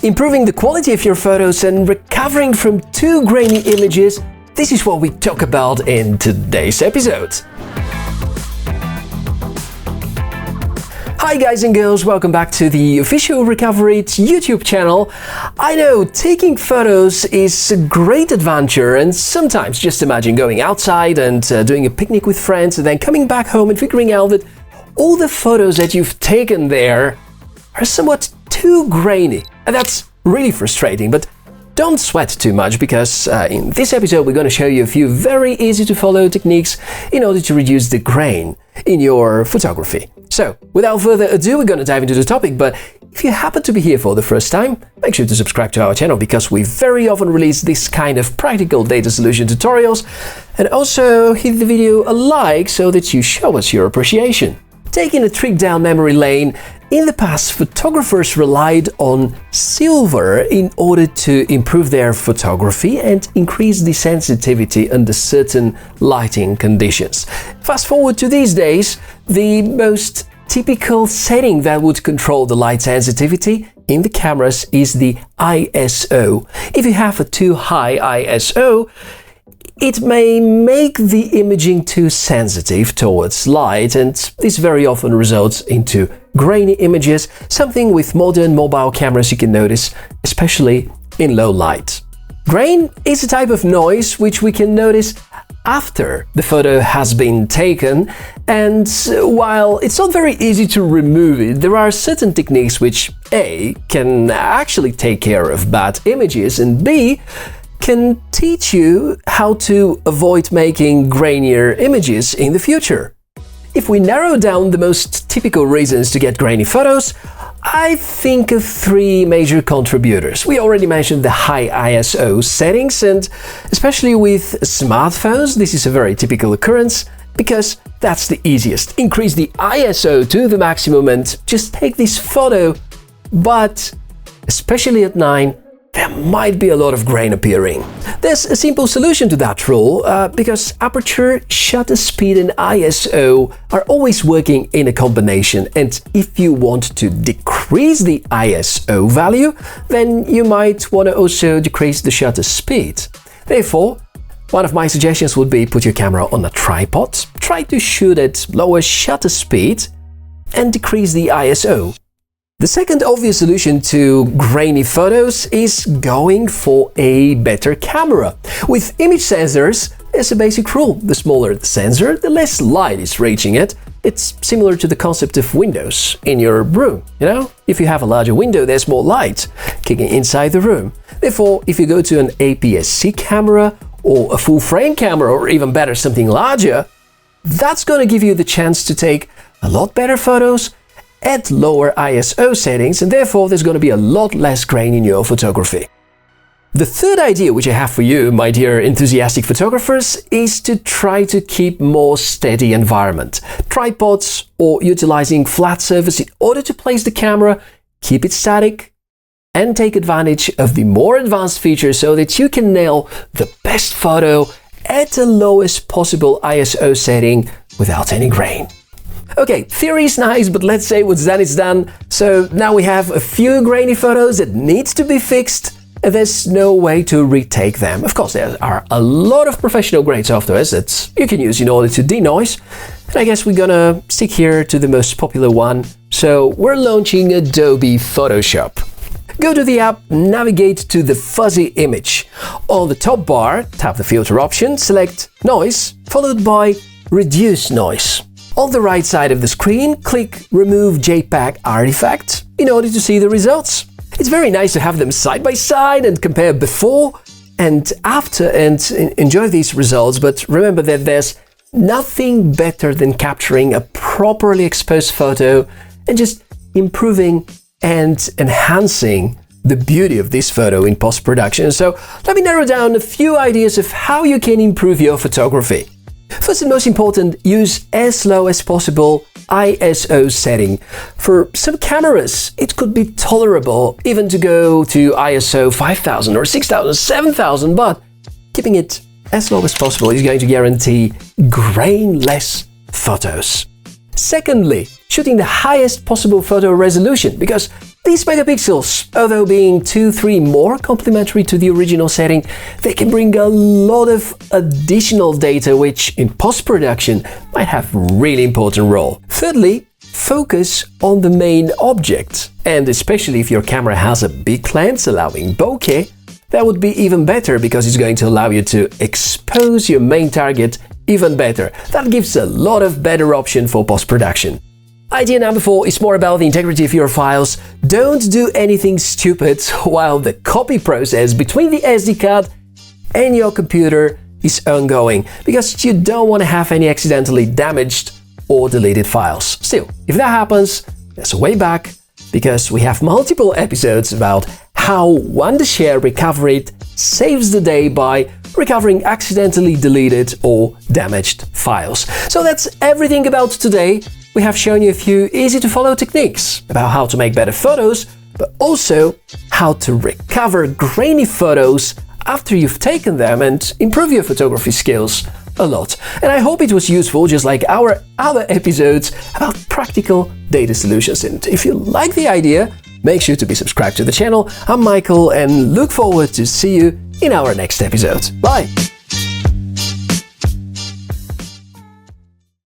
improving the quality of your photos and recovering from too grainy images, this is what we talk about in today's episode. Hi guys and girls, welcome back to the official Recoverit YouTube channel. I know taking photos is a great adventure, and sometimes just imagine going outside and doing a picnic with friends and then coming back home and figuring out that all the photos that you've taken there are somewhat too grainy. And that's really frustrating, but don't sweat too much, because in this episode we're going to show you a few very easy to follow techniques in order to reduce the grain in your photography. So, without further ado, we're going to dive into the topic, but if you happen to be here for the first time, make sure to subscribe to our channel, because we very often release this kind of practical data solution tutorials, and also hit the video a like so that you show us your appreciation. Taking a trip down memory lane, in the past, photographers relied on silver in order to improve their photography and increase the sensitivity under certain lighting conditions. Fast forward to these days, the most typical setting that would control the light sensitivity in the cameras is the ISO. If you have a too high ISO, it may make the imaging too sensitive towards light, and this very often results into grainy images, something with modern mobile cameras you can notice, especially in low light. Grain is a type of noise which we can notice after the photo has been taken, and while it's not very easy to remove it, there are certain techniques which A, can actually take care of bad images, and B, can teach you how to avoid making grainier images in the future. If we narrow down the most typical reasons to get grainy photos, I think of three major contributors. We already mentioned the high ISO settings, and especially with smartphones, this is a very typical occurrence, because that's the easiest. Increase the ISO to the maximum and just take this photo, but especially at 9, there might be a lot of grain appearing. There's a simple solution to that rule, because aperture, shutter speed and ISO are always working in a combination, and if you want to decrease the ISO value, then you might want to also decrease the shutter speed. Therefore, one of my suggestions would be put your camera on a tripod, try to shoot at lower shutter speed and decrease the ISO. The second obvious solution to grainy photos is going for a better camera. With image sensors, there's a basic rule. The smaller the sensor, the less light is reaching it. It's similar to the concept of windows in your room, you know? If you have a larger window, there's more light kicking inside the room. Therefore, if you go to an APS-C camera or a full-frame camera, or even better, something larger, that's going to give you the chance to take a lot better photos at lower ISO settings, and therefore there's going to be a lot less grain in your photography. The third idea which I have for you, my dear enthusiastic photographers, is to try to keep more steady environment. Tripods or utilizing flat surface in order to place the camera, keep it static, and take advantage of the more advanced features so that you can nail the best photo at the lowest possible ISO setting without any grain. Okay, theory is nice, but let's say what's done is done. So now we have a few grainy photos that needs to be fixed, and there's no way to retake them. Of course, there are a lot of professional grade softwares that you can use in order to denoise, and I guess we're gonna stick here to the most popular one. So we're launching Adobe Photoshop. Go to the app, navigate to the fuzzy image. On the top bar, tap the filter option, select Noise, followed by Reduce Noise. On the right side of the screen, click Remove JPEG Artifact in order to see the results. It's very nice to have them side by side and compare before and after and enjoy these results, but remember that there's nothing better than capturing a properly exposed photo and just improving and enhancing the beauty of this photo in post-production. So let me narrow down a few ideas of how you can improve your photography. First and most important, use as low as possible ISO setting. For some cameras, it could be tolerable even to go to ISO 5000 or 6000, 7000, but keeping it as low as possible is going to guarantee grain-less photos. Secondly, shooting the highest possible photo resolution, because these megapixels, although being 2-3 more complementary to the original setting, they can bring a lot of additional data which, in post-production, might have a really important role. Thirdly, focus on the main object, and especially if your camera has a big lens allowing bokeh, that would be even better because it's going to allow you to expose your main target even better. That gives a lot of better option for post-production. Idea number 4 is more about the integrity of your files. Don't do anything stupid while the copy process between the SD card and your computer is ongoing, because you don't want to have any accidentally damaged or deleted files. Still, if that happens, there's a way back, because we have multiple episodes about how Wondershare Repairit saves the day by recovering accidentally deleted or damaged files. So that's everything about today. We have shown you a few easy-to-follow techniques about how to make better photos, but also how to recover grainy photos after you've taken them and improve your photography skills a lot. And I hope it was useful, just like our other episodes about practical data solutions. And if you like the idea, make sure to be subscribed to the channel. I'm Michael and look forward to see you in our next episode. Bye!